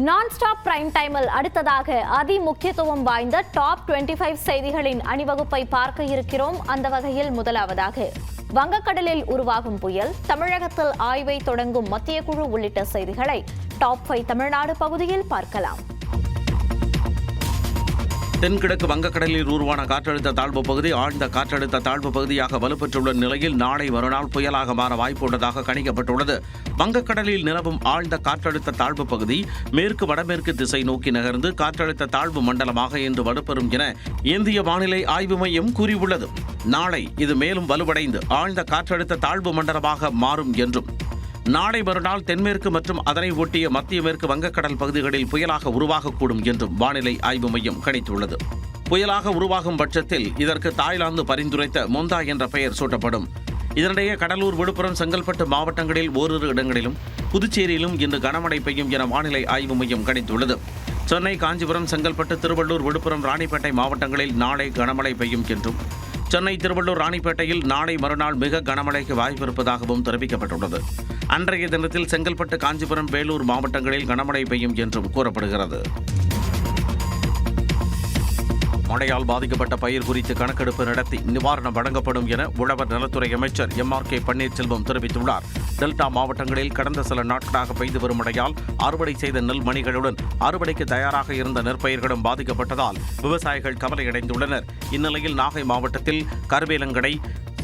நான் stop prime டைமில் அடுத்ததாக அதி முக்கியத்துவம் வாய்ந்த டாப் 25 செய்திகளின் அணிவகுப்பை பார்க்க இருக்கிறோம். அந்த வகையில் முதலாவதாக வங்கக்கடலில் உருவாகும் புயல், தமிழகத்தில் ஆய்வை தொடங்கும் மத்திய குழு உள்ளிட்ட செய்திகளை டாப் 5 தமிழ்நாடு பகுதியில் பார்க்கலாம். தென்கிழக்கு வங்கக்கடலில் உருவான காற்றழுத்த தாழ்வு பகுதி ஆழ்ந்த காற்றழுத்த தாழ்வு பகுதியாக வலுப்பெற்றுள்ள நிலையில் நாளை மறுநாள் புயலாக மாற வாய்ப்புள்ளதாக கணிக்கப்பட்டுள்ளது. வங்கக்கடலில் நிலவும் ஆழ்ந்த காற்றழுத்த தாழ்வு பகுதி மேற்கு வடமேற்கு திசை நோக்கி நகர்ந்து காற்றழுத்த தாழ்வு மண்டலமாக இன்று வலுப்பெறும் என இந்திய வானிலை ஆய்வு மையம் கூறியுள்ளது. நாளை இது மேலும் வலுவடைந்து ஆழ்ந்த காற்றழுத்த தாழ்வு மண்டலமாக மாறும் என்றும், நாளை மறுநாள் தென்மேற்கு மற்றும் அதனை ஒட்டிய மத்திய மேற்கு வங்கக்கடல் பகுதிகளில் புயலாக உருவாகக்கூடும் என்றும் வானிலை ஆய்வு மையம் கணித்துள்ளது. புயலாக உருவாகும் பட்சத்தில் இதற்கு தாய்லாந்து பரிந்துரைத்த மொந்தா என்ற பெயர் சூட்டப்படும். இதனிடையே கடலூர், விழுப்புரம், செங்கல்பட்டு மாவட்டங்களில் ஓரிரு இடங்களிலும் புதுச்சேரியிலும் இன்று கனமழை பெய்யும் என வானிலை ஆய்வு மையம் கணித்துள்ளது. சென்னை, காஞ்சிபுரம், செங்கல்பட்டு, திருவள்ளூர், விழுப்புரம், ராணிப்பேட்டை மாவட்டங்களில் நாளை கனமழை பெய்யும் என்றும், சென்னை, திருவள்ளூர், ராணிப்பேட்டையில் நாளை மறுநாள் மிக கனமழைக்கு வாய்ப்பிருப்பதாகவும் தெரிவிக்கப்பட்டுள்ளது. அன்றைய தினத்தில் செங்கல்பட்டு, காஞ்சிபுரம், வேலூர் மாவட்டங்களில் கனமழை பெய்யும் என்றும் கூறப்படுகிறது. மழையால் பாதிக்கப்பட்ட பயிர் குறித்து கணக்கெடுப்பு நடத்தி நிவாரணம் வழங்கப்படும் என உழவர் நலத்துறை அமைச்சர் MRK பன்னீர்செல்வம் தெரிவித்துள்ளார். டெல்டா மாவட்டங்களில் கடந்த சில நாட்களாக பெய்து வரும் மழையால் அறுவடை செய்த நெல் மணிகளுடன் அறுவடைக்கு தயாராக இருந்த நெற்பயிர்களும் பாதிக்கப்பட்டதால் விவசாயிகள் கவலையடைந்துள்ளனர். இந்நிலையில் நாகை மாவட்டத்தில் கருவேலங்கடை,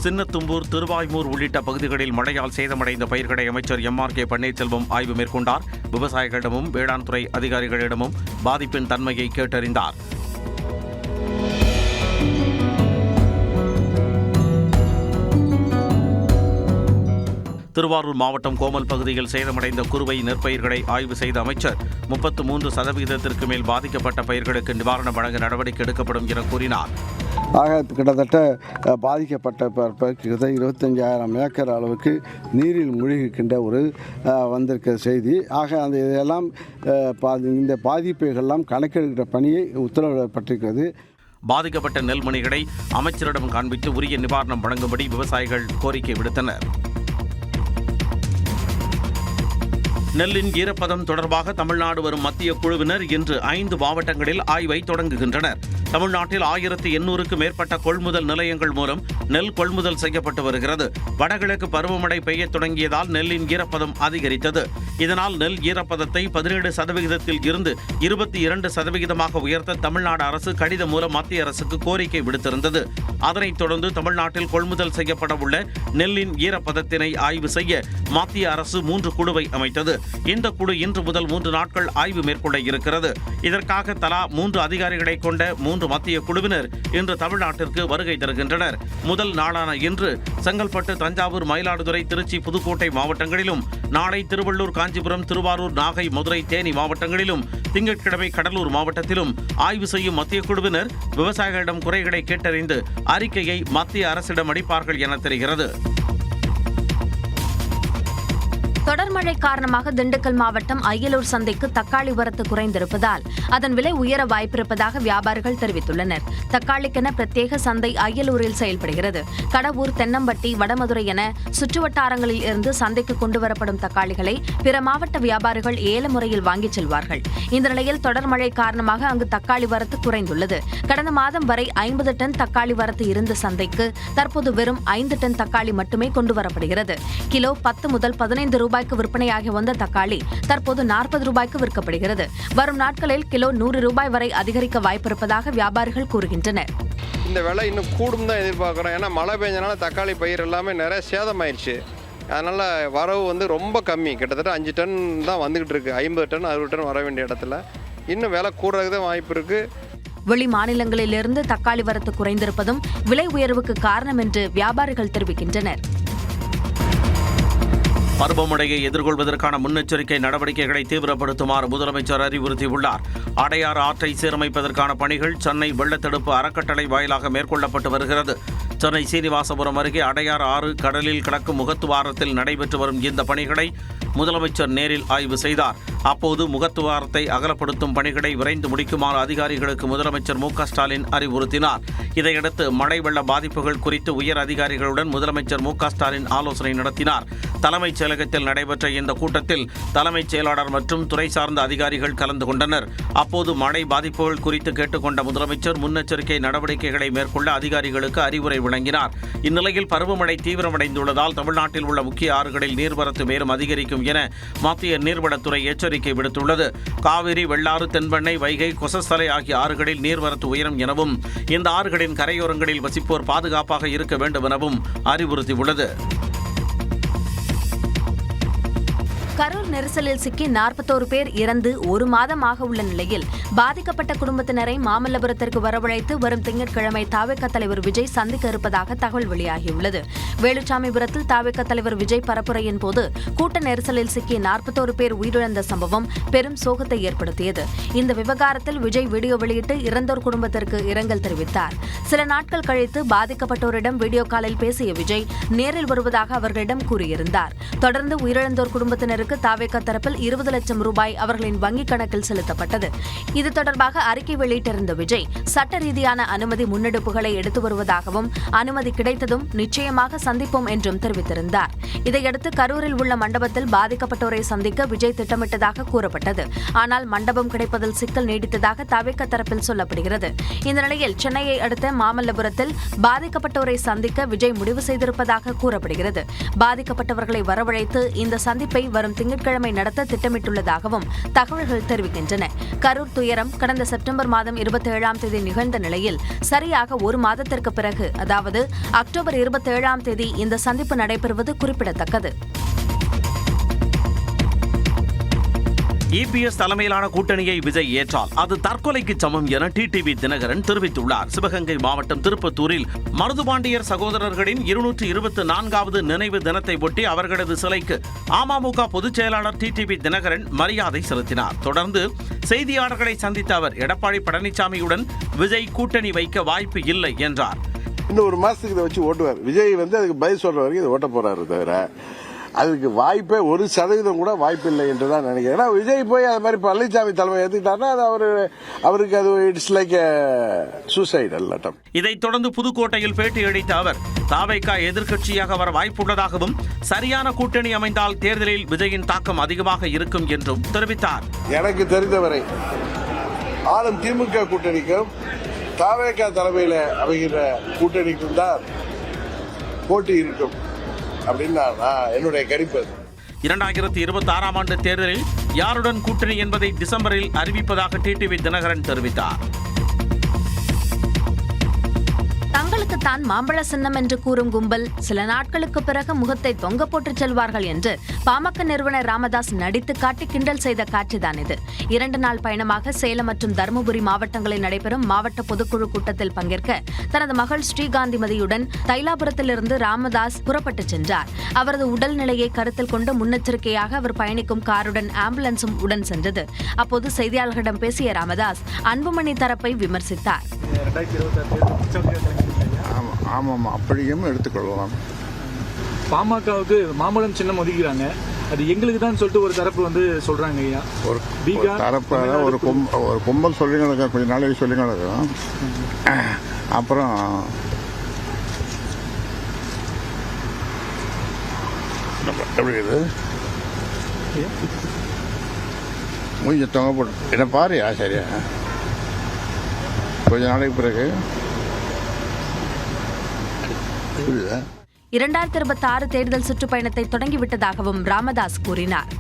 சின்னத்தும்பூர், திருவாய்மூர் உள்ளிட்ட பகுதிகளில் மழையால் சேதமடைந்த பயிர்களை அமைச்சர் MRK பன்னீர்செல்வம் ஆய்வு மேற்கொண்டார். விவசாயிகளிடமும் வேளாண் துறை அதிகாரிகளிடமும் பாதிப்பின் தன்மையை கேட்டறிந்தார். திருவாரூர் மாவட்டம் கோமல் பகுதியில் சேதமடைந்த குறுவை நெற்பயிர்களை ஆய்வு செய்த அமைச்சர் 33% மேல் பாதிக்கப்பட்ட பயிர்களுக்கு நிவாரணம் வழங்க நடவடிக்கை எடுக்கப்படும் என கூறினார். ஆக கிட்டத்தட்ட பாதிக்கப்பட்ட 25,000 ஏக்கர் அளவுக்கு நீரில் மூழ்கிக்கின்ற ஒரு வந்திருக்க செய்தி. ஆக அந்த இதெல்லாம் இந்த பாதிப்புகள்லாம் கணக்கெடுக்கிற பணியை உத்தரவிடப்பட்டிருக்கிறது. பாதிக்கப்பட்ட நெல்மணிகளை அமைச்சரிடம் காண்பித்து உரிய நிவாரணம் வழங்கும்படி விவசாயிகள் கோரிக்கை விடுத்தனர். நெல்லின் ஈரப்பதம் தொடர்பாக தமிழ்நாடு வரும் மத்திய குழுவினர் இன்று 5 மாவட்டங்களில் ஆய்வை தொடங்குகின்றனர். தமிழ்நாட்டில் 1800க்கும் மேற்பட்ட கொள்முதல் நிலையங்கள் மூலம் நெல் கொள்முதல் செய்யப்பட்டு வருகிறது. வடகிழக்கு பருவமழை பெய்ய தொடங்கியதால் நெல்லின் ஈரப்பதம் அதிகரித்தது. இதனால் நெல் ஈரப்பதத்தை 17% இருந்து 22% உயர்த்த தமிழ்நாடு அரசு கடிதம் மூலம் மத்திய அரசுக்கு கோரிக்கை விடுத்திருந்தது. அதனைத் தொடர்ந்து தமிழ்நாட்டில் கொள்முதல் செய்யப்பட உள்ள நெல்லின் ஈரப்பதத்தினை ஆய்வு செய்ய மத்திய அரசு 3 குழுவை அமைத்தது. இந்த குழு இன்று முதல் 3 நாட்கள் ஆய்வு மேற்கொள்ள இருக்கிறது. இதற்காக தலா 3 அதிகாரிகளை கொண்ட 3 மத்திய குழுவினர் இன்று தமிழ்நாட்டிற்கு வருகை தருகின்றனர். முதல் நாளான இன்று செங்கல்பட்டு, தஞ்சாவூர், மயிலாடுதுறை, திருச்சி, புதுக்கோட்டை மாவட்டங்களிலும், நாளை திருவள்ளூர், காஞ்சிபுரம், திருவாரூர், நாகை, மதுரை, தேனி மாவட்டங்களிலும், திங்கட்கிழமை கடலூர் மாவட்டத்திலும் ஆய்வு செய்யும் மத்திய குழுவினர் விவசாயிகளிடம் குறைகளை கேட்டறிந்து அறிக்கையை மத்திய அரசிடம் அளிப்பார்கள் என தெரிகிறது. தொடர் மழை காரணமாக திண்டுக்கல் மாவட்டம் அய்யலூர் சந்தைக்கு தக்காளி வரத்து குறைந்திருப்பதால் அதன் விலை உயர வாய்ப்பிருப்பதாக வியாபாரிகள் தெரிவித்துள்ளனர். தக்காளிக்கென பிரத்யேக சந்தை அய்யலூரில் செயல்படுகிறது. கடவூர், தென்னம்பட்டி, வடமதுரை என சுற்றுவட்டாரங்களில் இருந்து சந்தைக்கு கொண்டுவரப்படும் தக்காளிகளை பிற மாவட்ட வியாபாரிகள் ஏல முறையில் வாங்கிச் செல்வார்கள். இந்த நிலையில் தொடர் மழை காரணமாக அங்கு தக்காளி வரத்து குறைந்துள்ளது. கடந்த மாதம் வரை 50 டன் தக்காளி வரத்து இருந்த சந்தைக்கு தற்போது வெறும் 5 டன் தக்காளி மட்டுமே கொண்டுவரப்படுகிறது. கிலோ 10 முதல் 15 ரூபாய்க்கு விற்பனையாகி வந்த தக்காளி தற்போது 40 ரூபாய்க்கு விற்கப்படுகிறது. வரும் நாட்களில் கிலோ 100 ரூபாய் வரை அதிகரிக்க வாய்ப்பிருப்பதாக வியாபாரிகள் கூறுகின்றனர். இந்த விலை இன்னும் கூடும் தான் எதிர்பார்க்குறோம். ஏன்னா மழை பெஞ்சனால தக்காளி பயிர் எல்லாமே நிறைய சேதமாயிடுச்சு. அதனால் வரவு ரொம்ப கம்மி. கிட்டத்தட்ட 5 டன் தான் வந்துக்கிட்டு இருக்கு. 50 டன் 60 டன் வர வேண்டிய இடத்துல இன்னும் விலை கூடுறதுக்கு தான் வாய்ப்பு இருக்கு. வெளி மாநிலங்களிலிருந்து தக்காளி வரத்து குறைந்திருப்பதும் விலை உயர்வுக்கு காரணம் என்று வியாபாரிகள் தெரிவிக்கின்றனர். பருவமழையை எதிர்கொள்வதற்கான முன்னெச்சரிக்கை நடவடிக்கைகளை தீவிரப்படுத்துமாறு முதலமைச்சர் அறிவுறுத்தியுள்ளார். அடையாறு ஆற்றை சீரமைப்பதற்கான பணிகள் சென்னை வெள்ளத்தடுப்பு அறக்கட்டளை வாயிலாக மேற்கொள்ளப்பட்டு வருகிறது. சென்னை சீனிவாசபுரம் அருகே அடையார் ஆறு கடலில் கிடக்கும் முகத்துவாரத்தில் நடைபெற்று வரும் இந்த பணிகளை முதலமைச்சர் நேரில் ஆய்வு செய்தார். அப்போது முகத்துவாரத்தை அகலப்படுத்தும் பணிகளை விரைந்து முடிக்குமாறு அதிகாரிகளுக்கு முதலமைச்சர் மு.க.ஸ்டாலின் அறிவுறுத்தினார். இதையடுத்து மழை வெள்ள பாதிப்புகள் குறித்து உயர் அதிகாரிகளுடன் முதலமைச்சர் மு.க.ஸ்டாலின் ஆலோசனை நடத்தினார். தலைமைச் செயலகத்தில் நடைபெற்ற இந்த கூட்டத்தில் தலைமைச் செயலாளர் மற்றும் துறை சார்ந்த அதிகாரிகள் கலந்து கொண்டனர். அப்போது மழை பாதிப்புகள் குறித்து கேட்டுக்கொண்ட முதலமைச்சர் முன்னெச்சரிக்கை நடவடிக்கைகளை மேற்கொள்ள அதிகாரிகளுக்கு அறிவுரை வழங்கினார். இந்நிலையில் பருவமழை தீவிரமடைந்துள்ளதால் தமிழ்நாட்டில் உள்ள முக்கிய ஆறுகளில் நீர்வரத்து மேலும் அதிகரிக்கும் என மத்திய நீர்வளத்துறை எச்சரிக்கை விடுத்துள்ளது. காவிரி, வெள்ளாறு, தென்பெண்ணை, வைகை, கொசஸ்தலை ஆகிய ஆறுகளில் நீர்வரத்து உயரும் எனவும் இந்த ஆறுகளின் கரையோரங்களில் வசிப்போர் பாதுகாப்பாக இருக்க வேண்டும் எனவும் அறிவுறுத்தியுள்ளது. கரூர் நெரிசலில் சிக்கி 41 பேர் இறந்து 1 மாதமாக உள்ள நிலையில் பாதிக்கப்பட்ட குடும்பத்தினரை மாமல்லபுரத்திற்கு வரவழைத்து வரும் திங்கட்கிழமை தாவேகா தலைவர் விஜய் சந்திக்க இருப்பதாக தகவல் வெளியாகியுள்ளது. வேலுச்சாமிபுரத்தில் தாவேகா தலைவர் விஜய் பரப்புரையின் போது கூட்ட நெரிசலில் சிக்கி 41 பேர் உயிரிழந்த சம்பவம் பெரும் சோகத்தை ஏற்படுத்தியது. இந்த விவகாரத்தில் விஜய் வீடியோ வெளியிட்டு இறந்தோர் குடும்பத்திற்கு இரங்கல் தெரிவித்தார். சில நாட்கள் கழித்து பாதிக்கப்பட்டோரிடம் வீடியோ காலில் பேசிய விஜய் நேரில் வருவதாக அவர்களிடம் கூறியிருந்தார். தொடர்ந்து உயிரிழந்தோர் குடும்பத்தினருக்கு தாவேகா தரப்பில் 20 லட்சம் ரூபாய் அவர்களின் வங்கிக் கணக்கில் செலுத்தப்பட்டது. இது தொடர்பாக அறிக்கை வெளியிட்டிருந்த விஜய் சட்ட ரீதியான அனுமதி முன்னெடுப்புகளை எடுத்து வருவதாகவும் அனுமதி கிடைத்ததும் நிச்சயமாக சந்திப்போம் என்றும் தெரிவித்திருந்தார். இதையடுத்து கரூரில் உள்ள மண்டபத்தில் பாதிக்கப்பட்டோரை சந்திக்க விஜய் திட்டமிட்டதாக கூறப்பட்டது. ஆனால் மண்டபம் கிடைப்பதில் சிக்கல் நீடித்ததாக தாவேகா தரப்பில் சொல்லப்படுகிறது. இந்த நிலையில் சென்னையை அடுத்த மாமல்லபுரத்தில் பாதிக்கப்பட்டோரை சந்திக்க விஜய் முடிவு செய்திருப்பதாக கூறப்படுகிறது. பாதிக்கப்பட்டவர்களை வரவழைத்து இந்த சந்திப்பை வரும் திங்கட்கிழமை நடத்த திட்டமிட்டுள்ளதாகவும் தகவல்கள் தெரிவிக்கின்றன. கரூர் துயரம் கடந்த செப்டம்பர் மாதம் 27ஆம் தேதி நிகழ்ந்த நிலையில் சரியாக 1 மாதத்திற்கு பிறகு, அதாவது அக்டோபர் 27ஆம் தேதி இந்த சந்திப்பு நடைபெறுவது குறிப்பிடத்தக்கது. இபிஎஸ் தலைமையிலான கூட்டணியை விஜய் ஏற்றால் அது தற்கொலைக்கு சமம் என டிடிவி தினகரன் தெரிவித்துள்ளார். சிவகங்கை மாவட்டம் திருப்பத்தூரில் மருதுபாண்டியர் சகோதரர்களின் 224வது நினைவு தினத்தை ஒட்டி அவர்களது சிலைக்கு அமமுக பொதுச் செயலாளர் டிடிவி தினகரன் மரியாதை செலுத்தினார். தொடர்ந்து செய்தியாளர்களை சந்தித்த அவர் எடப்பாடி பழனிசாமியுடன் விஜய் கூட்டணி வைக்க வாய்ப்பு இல்லை என்றார். இன்னும் 1 மாசத்துக்கு இதை வச்சு ஓட்டுவார். விஜய் அதுக்கு பதில் சொல்ற வரைக்கும் இதை ஓட்ட போறாரு தவிர அதுக்கு வாய்ப்பே 1% கூட வாய்ப்பு இல்லை என்று தான் நினைக்கிறேன். ஏன்னா விஜய் போய் அது மாதிரி பழனிசாமி தலைமை ஏற்றுக்கிட்டாருன்னா அது அவருக்கு அது இட்ஸ் லைக் சூசைடல் அட்டம். இதைத் தொடர்ந்து புதுக்கோட்டையில் பேட்டியளித்த அவர் தாவேகா எதிர்க்கட்சியாக வர வாய்ப்புள்ளதாகவும் சரியான கூட்டணி அமைந்தால் தேர்தலில் விஜயின் தாக்கம் அதிகமாக இருக்கும் என்றும் தெரிவித்தார். எனக்கு தெரிந்தவரை ஆளும் திமுக கூட்டணிக்கும் தாவேகா தலைமையில் அமைகிற கூட்டணிக்கும் தான் போட்டி இருக்கும் அப்படின்னு என்னுடைய கணிப்பு. 2026ஆம் ஆண்டு தேர்தலில் யாருடன் கூட்டணி என்பதை டிசம்பரில் அறிவிப்பதாக டிடிவி தினகரன் தெரிவித்தார். தங்களுக்கு தான் மாம்பழ சின்னம் என்று கூறும் கும்பல் சில நாட்களுக்கு பிறகு முகத்தை தொங்க போட்டு செல்வார்கள் என்று பாமக நிறுவனர் ராமதாஸ் நடித்து காட்டி கிண்டல் செய்த காட்சிதான் இது. 2 நாள் பயணமாக சேலம் மற்றும் தருமபுரி மாவட்டங்களில் நடைபெறும் மாவட்ட பொதுக்குழு கூட்டத்தில் பங்கேற்க தனது மகள் ஸ்ரீகாந்திமதியுடன் தைலாபுரத்திலிருந்து ராமதாஸ் புறப்பட்டு சென்றார். அவரது உடல்நிலையை கருத்தில் கொண்டு முன்னெச்சரிக்கையாக அவர் பயணிக்கும் காருடன் ஆம்புலன்ஸும் உடன் சென்றது. அப்போது செய்தியாளர்களிடம் பேசிய ராமதாஸ் அன்புமணி தரப்பை விமர்சித்தார். ஆமாம், அப்படியும் எடுத்துக்கொள்ளலாம். பாமகவுக்கு மாம்பழம் சின்னம் ஒதுக்கிறாங்க, அது எங்களுக்கு தான் சொல்லிட்டு ஒரு தரப்பு சொல்றாங்க ஐயா. ஒரு தரப்பு ஒரு கும்பல் சொல்லிங்க, கொஞ்சம் நாளைக்கு சொல்லிங்க. அப்புறம் எப்படி இது கொஞ்சம் தொங்க போட்டு என்ன பாருயா. சரியா, கொஞ்ச நாளைக்கு பிறகு 2026 தேர்தல் சுற்றுப்பயணத்தை தொடங்கிவிட்டதாகவும் ராமதாஸ் கூறினார்.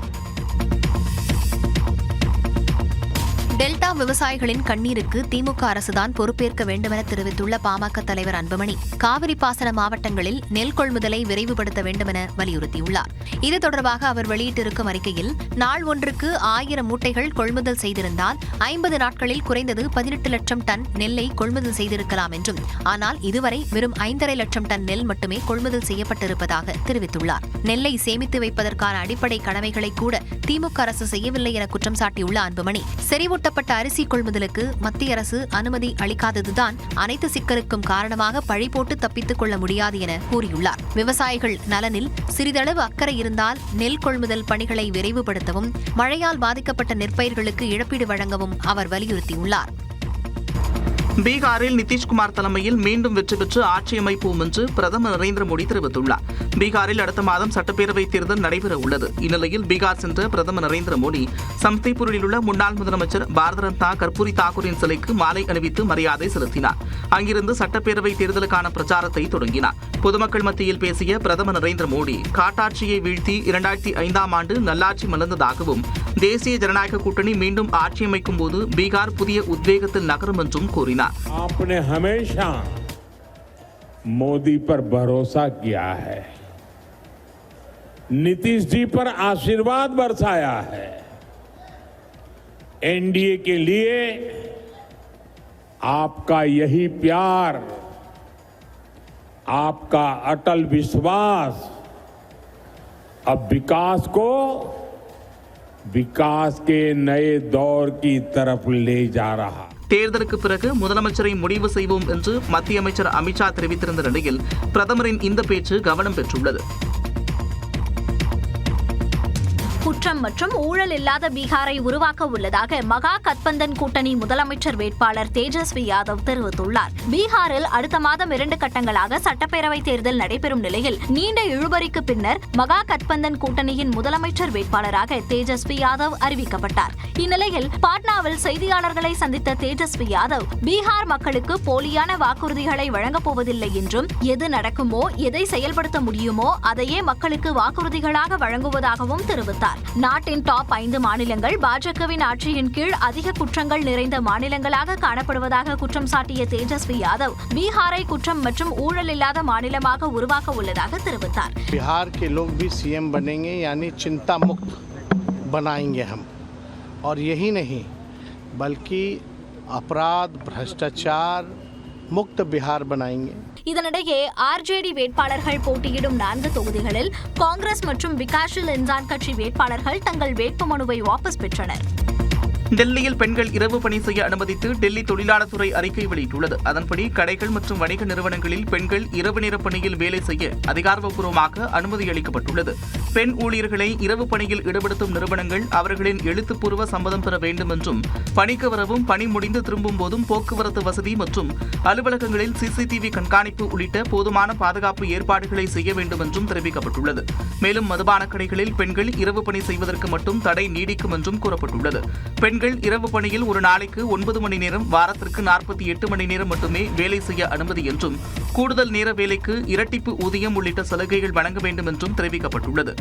டெல்டா விவசாயிகளின் கண்ணீருக்கு திமுக அரசுதான் பொறுப்பேற்க வேண்டுமென தெரிவித்துள்ள பாமக தலைவர் அன்புமணி காவிரி பாசன மாவட்டங்களில் நெல் கொள்முதலை விரைவுபடுத்த வேண்டுமென வலியுறுத்தியுள்ளார். இது தொடர்பாக அவர் வெளியிட்டிருக்கும் அறிக்கையில் நாள் ஒன்றுக்கு 1000 மூட்டைகள் கொள்முதல் செய்திருந்தால் 50 நாட்களில் குறைந்தது 18 லட்சம் டன் நெல்லை கொள்முதல் செய்திருக்கலாம் என்றும், ஆனால் இதுவரை வெறும் 5.5 லட்சம் டன் நெல் மட்டுமே கொள்முதல் செய்யப்பட்டிருப்பதாக தெரிவித்துள்ளார். நெல்லை சேமித்து வைப்பதற்கான அடிப்படை கடமைகளை கூட திமுக அரசு செய்யவில்லை என குற்றம் சாட்டியுள்ள அன்புமணி செறிவூட்ட அதிகரிக்கப்பட்ட அரிசி கொள்முதலுக்கு மத்திய அரசு அனுமதி அளிக்காததுதான் அனைத்து சிக்கலுக்கும் காரணமாக பழி போட்டு தப்பித்துக் கொள்ள முடியாது என கூறியுள்ளார். விவசாயிகள் நலனில் சிறிதளவு அக்கறை இருந்தால் நெல் கொள்முதல் பணிகளை விரைவுபடுத்தவும் மழையால் பாதிக்கப்பட்ட நெற்பயிர்களுக்கு இழப்பீடு வழங்கவும் அவர் வலியுறுத்தியுள்ளார். பீகாரில் நிதிஷ்குமார் தலைமையில் மீண்டும் வெற்றி பெற்று ஆட்சி அமைப்போம் என்று பிரதமர் நரேந்திர மோடி தெரிவித்துள்ளார். பீகாரில் அடுத்த மாதம் சட்டப்பேரவைத் தேர்தல் நடைபெற உள்ளது. இந்நிலையில் பீகார் சென்ற பிரதமர் நரேந்திர மோடி சம்ஸ்திபூரில் உள்ள முன்னாள் முதலமைச்சர் பாரத ரத்னா கர்பூரி தாக்கூரின் சிலைக்கு மாலை அணிவித்து மரியாதை செலுத்தினார். அங்கிருந்து சட்டப்பேரவைத் தேர்தலுக்கான பிரச்சாரத்தை தொடங்கினார். பொதுமக்கள் மத்தியில் பேசிய பிரதமர் நரேந்திர மோடி காட்டாட்சியை வீழ்த்தி 2005ஆம் ஆண்டு நல்லாட்சி மலர்ந்ததாகவும் தேசிய ஜனநாயக கூட்டணி மீண்டும் ஆட்சி அமைக்கும் போது பீகார் புதிய உத்வேகத்தில் நகரும் என்றும் கூறினார். आपने हमेशा मोदी पर भरोसा किया है, नीतीश जी पर आशीर्वाद बरसाया है। एनडीए के लिए आपका यही प्यार, आपका अटल विश्वास अब विकास के नए दौर की तरफ ले जा रहा। தேர்தலுக்கு பிறகு முதலமைச்சரை முடிவு செய்வோம் என்று மத்திய அமைச்சர் அமித்ஷா தெரிவித்திருந்த நிலையில் பிரதமரின் இந்த பேச்சு கவனம் பெற்றுள்ளது. குற்றம் மற்றும் ஊழல் இல்லாத பீகாரை உருவாக்க உள்ளதாக மகா கத்பந்தன் கூட்டணி முதலமைச்சர் வேட்பாளர் தேஜஸ்வி யாதவ் தெரிவித்துள்ளார். பீகாரில் அடுத்த மாதம் 2 கட்டங்களாக சட்டப்பேரவை தேர்தல் நடைபெறும் நிலையில் நீண்ட இழுபறிக்கு பின்னர் மகா கத்பந்தன் கூட்டணியின் முதலமைச்சர் வேட்பாளராக தேஜஸ்வி யாதவ் அறிவிக்கப்பட்டார். இந்நிலையில் பாட்னாவில் செய்தியாளர்களை சந்தித்த தேஜஸ்வி யாதவ் பீகார் மக்களுக்கு போலியான வாக்குறுதிகளை வழங்கப் போவதில்லை என்றும் எது நடக்குமோ எதை செயல்படுத்த முடியுமோ அதையே மக்களுக்கு வாக்குறுதிகளாக வழங்குவதாகவும் தெரிவித்தார். நாட்டின் டாப் 5 மாநிலங்கள் பாஜகவின் ஆட்சியின் கீழ் அதிக குற்றங்கள் நிறைந்த மாநிலங்களாக காணப்படுவதாக குற்றம் சாட்டிய தேஜஸ்வி யாதவ் பீகாரை குற்றம் மற்றும் ஊழல் இல்லாத மாநிலமாக உருவாக்க உள்ளதாக தெரிவித்தார். बिहार के लोग भी सीएम बनेंगे, यानी चिंता मुक्त बनाएंगे हम, और यही नहीं बल्कि अपराध भ्रष्टाचार मुक्त बिहार बनाएंगे. இதனிடையே ஆர்ஜேடி வேட்பாளர்கள் போட்டியிடும் 4 தொகுதிகளில் காங்கிரஸ் மற்றும் விகாஷில் இன்சான் கட்சி வேட்பாளர்கள் தங்கள் வேட்புமனுவை வாபஸ் பெற்றனர். டெல்லியில் பெண்கள் இரவு பணி செய்ய அனுமதித்து டெல்லி தொழிலாளர் துறை அறிக்கை வெளியிட்டுள்ளது. அதன்படி கடைகள் மற்றும் வணிக நிறுவனங்களில் பெண்கள் இரவு நேர பணியில் வேலை செய்ய அதிகாரப்பூர்வமாக அனுமதி அளிக்கப்பட்டுள்ளது. பெண் ஊழியர்களை இரவு பணியில் ஈடுபடுத்தும் நிறுவனங்கள் அவர்களின் எழுத்துப்பூர்வ சம்மதம் பெற வேண்டும் என்றும் பணிக்கு வரவும் பணி முடிந்து திரும்பும் போதும் போக்குவரத்து வசதி மற்றும் அலுவலகங்களில் சிசிடிவி கண்காணிப்பு உள்ளிட்ட போதுமான பாதுகாப்பு ஏற்பாடுகளை செய்ய வேண்டும் என்றும் தெரிவிக்கப்பட்டுள்ளது. மேலும் மதுபான கடைகளில் பெண்கள் இரவு பணி செய்வதற்கு மட்டும் தடை நீடிக்கும் என்றும் கூறப்பட்டுள்ளது. பெண்கள் இரவு பணியில் ஒரு நாளைக்கு 9 மணி நேரம், வாரத்திற்கு 48 மணி நேரம் மட்டுமே வேலை செய்ய அனுமதி என்றும் கூடுதல் நேர வேலைக்கு இரட்டிப்பு ஊதியம் உள்ளிட்ட சலுகைகள் வழங்க வேண்டும் என்றும் தெரிவிக்கப்பட்டுள்ளது.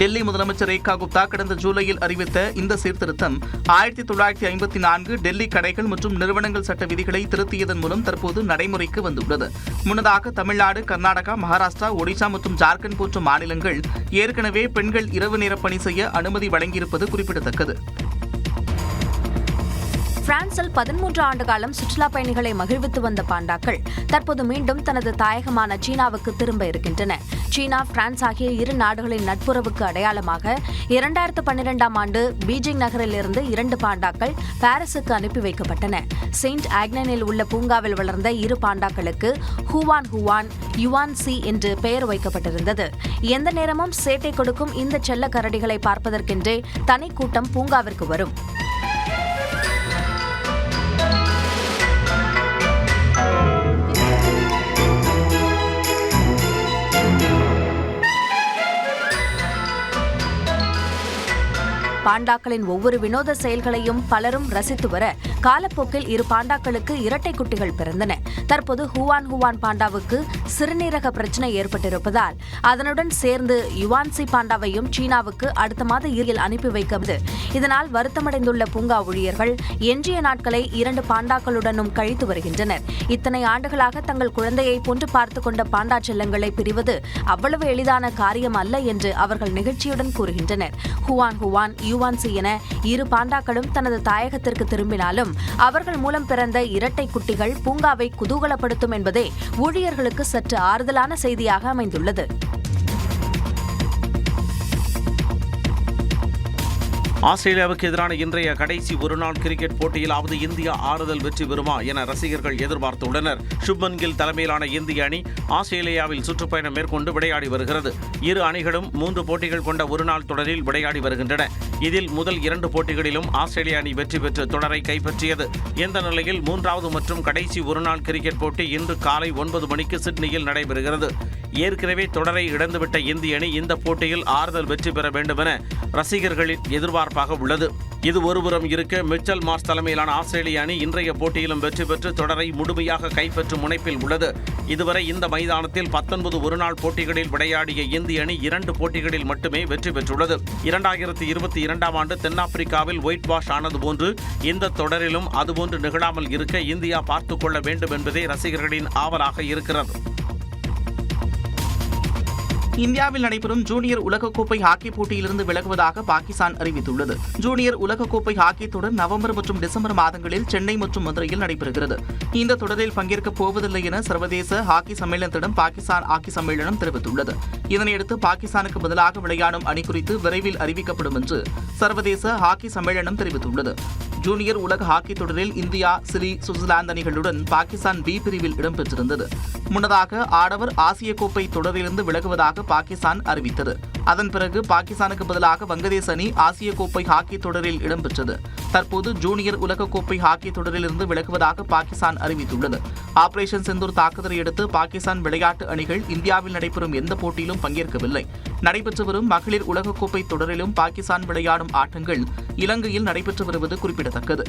டெல்லி முதலமைச்சர் ரேகா குப்தா கடந்த ஜூலையில் அறிவித்த இந்த சீர்திருத்தம் 1954 டெல்லி கடைகள் மற்றும் நிறுவனங்கள் சட்ட விதிகளை திருத்தியதன் மூலம் தற்போது நடைமுறைக்கு வந்துள்ளது. முன்னதாக தமிழ்நாடு, கர்நாடகா, மகாராஷ்டிரா, ஒடிசா மற்றும் ஜார்க்கண்ட் போன்ற மாநிலங்கள் ஏற்கனவே பெண்கள் இரவு நேர பணி செய்ய அனுமதி வழங்கியிருப்பது குறிப்பிடத்தக்கது. பிரான்சில் 13 ஆண்டு காலம் சுற்றுலா பயணிகளை மகிழ்வித்து வந்த பாண்டாக்கள் தற்போது மீண்டும் தனது தாயகமான சீனாவுக்கு திரும்ப இருக்கின்றன. சீனா, பிரான்ஸ் ஆகிய 2 நாடுகளின் நட்புறவுக்கு அடையாளமாக 2012ஆம் ஆண்டு பீஜிங் நகரில் இருந்து 2 பாண்டாக்கள் பாரிஸுக்கு அனுப்பி வைக்கப்பட்டன. செயின்ட் ஆக்னனில் உள்ள பூங்காவில் வளர்ந்த 2 பாண்டாக்களுக்கு ஹுவான் ஹுவான், யுவான் சி என்று பெயர் வைக்கப்பட்டிருந்தது. எந்த நேரமும் சேட்டை கொடுக்கும் இந்த செல்ல கரடிகளை பார்ப்பதற்கென்றே தனி கூட்டம் பூங்காவிற்கு வரும். பாண்டாக்களின் ஒவ்வொரு வினோத செயல்களையும் பலரும் ரசித்து வர காலப்போக்கில் 2 பாண்டாக்களுக்கு இரட்டை குட்டிகள் பிறந்தன. தற்போது ஹுவான் ஹுவான் பாண்டாவுக்கு சிறுநீரக பிரச்சனை ஏற்பட்டிருப்பதால் அதனுடன் சேர்ந்து யுவான்சி பாண்டாவையும் சீனாவுக்கு அடுத்த மாத இறுதியில் அனுப்பி வைக்கிறது. இதனால் வருத்தமடைந்துள்ள பூங்கா ஊழியர்கள் எஞ்சிய நாட்களை 2 பாண்டாக்களுடனும் கழித்து வருகின்றனர். இத்தனை ஆண்டுகளாக தங்கள் குழந்தையை போன்று பார்த்து கொண்ட பாண்டா செல்லங்களை பிரிவது அவ்வளவு எளிதான காரியம் அல்ல என்று அவர்கள் நெகிழ்ச்சியுடன் கூறுகின்றனர். ஹுவான் ஹுவான், யுவான்சி என 2 பாண்டாக்களும் தனது தாயகத்திற்கு திரும்பினாலும் அவர்கள் மூலம் பிறந்த இரட்டை குட்டிகள் பூங்காவை குதூகலப்படுத்தும் என்பதே ஊழியர்களுக்கு சற்று ஆறுதலான செய்தியாக அமைந்துள்ளது. ஆஸ்திரேலியாவுக்கு எதிரான இன்றைய கடைசி ஒருநாள் கிரிக்கெட் போட்டியிலாவது இந்தியா ஆறுதல் வெற்றி பெறுமா என ரசிகர்கள் எதிர்பார்த்துள்ளனர். சுப்மன் கில் தலைமையிலான இந்திய அணி ஆஸ்திரேலியாவில் சுற்றுப்பயணம் மேற்கொண்டு விளையாடி வருகிறது. இரு அணிகளும் 3 போட்டிகள் கொண்ட ஒருநாள் தொடரில் விளையாடி வருகின்றன. இதில் முதல் 2 போட்டிகளிலும் ஆஸ்திரேலிய அணி வெற்றி பெற்று தொடரை கைப்பற்றியது. இந்த நிலையில் 3வது மற்றும் கடைசி ஒருநாள் கிரிக்கெட் போட்டி இன்று காலை 9 மணிக்கு சிட்னியில் நடைபெறுகிறது. ஏற்கனவே தொடரை இழந்துவிட்ட இந்திய அணி இந்த போட்டியில் ஆறுதல் வெற்றி பெற வேண்டும் என ரசிகர்களின் எதிர்பார்ப்பாக உள்ளது. இது ஒருபுறம் இருக்க, மிச்சல் மார்ஷ் தலைமையிலான ஆஸ்திரேலிய அணி இன்றைய போட்டியிலும் வெற்றி பெற்று தொடரை முழுமையாக கைப்பற்றும் முனைப்பில் உள்ளது. இதுவரை இந்த மைதானத்தில் 19 ஒருநாள் போட்டிகளில் விளையாடிய இந்திய அணி 2 போட்டிகளில் மட்டுமே வெற்றி பெற்றுள்ளது. 2022ஆம் ஆண்டு தென்னாப்பிரிக்காவில் ஒயிட் வாஷ் ஆனது போன்று இந்த தொடரிலும் அதுபோன்று நிகழாமல் இருக்க இந்தியா பார்த்துக் கொள்ள வேண்டும் என்பதே ரசிகர்களின் ஆவலாக இருக்கிறது. இந்தியாவில் நடைபெறும் ஜூனியர் உலகக்கோப்பை ஹாக்கி போட்டியிலிருந்து விலகுவதாக பாகிஸ்தான் அறிவித்துள்ளது. ஜூனியர் உலகக்கோப்பை ஹாக்கி தொடர் நவம்பர் மற்றும் டிசம்பர் மாதங்களில் சென்னை மற்றும் மதுரையில் நடைபெறுகிறது. இந்த தொடரில் பங்கேற்கப் போவதில்லை என சர்வதேச ஹாக்கி சம்மேளனத்திடம் பாகிஸ்தான் ஹாக்கி சம்மேளனம் தெரிவித்துள்ளது. இதனையடுத்து பாகிஸ்தானுக்கு பதிலாக விளையாடும் அணி குறித்து விரைவில் அறிவிக்கப்படும் என்று சர்வதேச ஹாக்கி சம்மேளனம் தெரிவித்துள்ளது. ஜூனியர் உலக ஹாக்கி தொடரில் இந்தியா, சிலி, சுவிட்சர்லாந்து அணிகளுடன் பாகிஸ்தான் பி பிரிவில் இடம்பெற்றிருந்தது. முன்னதாக ஆடவர் ஆசிய கோப்பை தொடரிலிருந்து விலகுவதாக பாகிஸ்தான் அறிவித்தது. அதன் பிறகு பாகிஸ்தானுக்கு பதிலாக வங்கதேச அணி ஆசிய கோப்பை ஹாக்கி தொடரில் இடம்பெற்றது. தற்போது ஜூனியர் உலகக்கோப்பை ஹாக்கி தொடரிலிருந்து விலகுவதாக பாகிஸ்தான் அறிவித்துள்ளது. ஆபரேஷன் சிந்தூர் தாக்குதலை அடுத்து பாகிஸ்தான் விளையாட்டு அணிகள் இந்தியாவில் நடைபெறும் எந்த போட்டியிலும் பங்கேற்கவில்லை. நடைபெற்று வரும் மகளிர் உலகக்கோப்பை தொடரிலும் பாகிஸ்தான் விளையாடும் ஆட்டங்கள் இலங்கையில் நடைபெற்று வருவது குறிப்பிடத்தக்கது.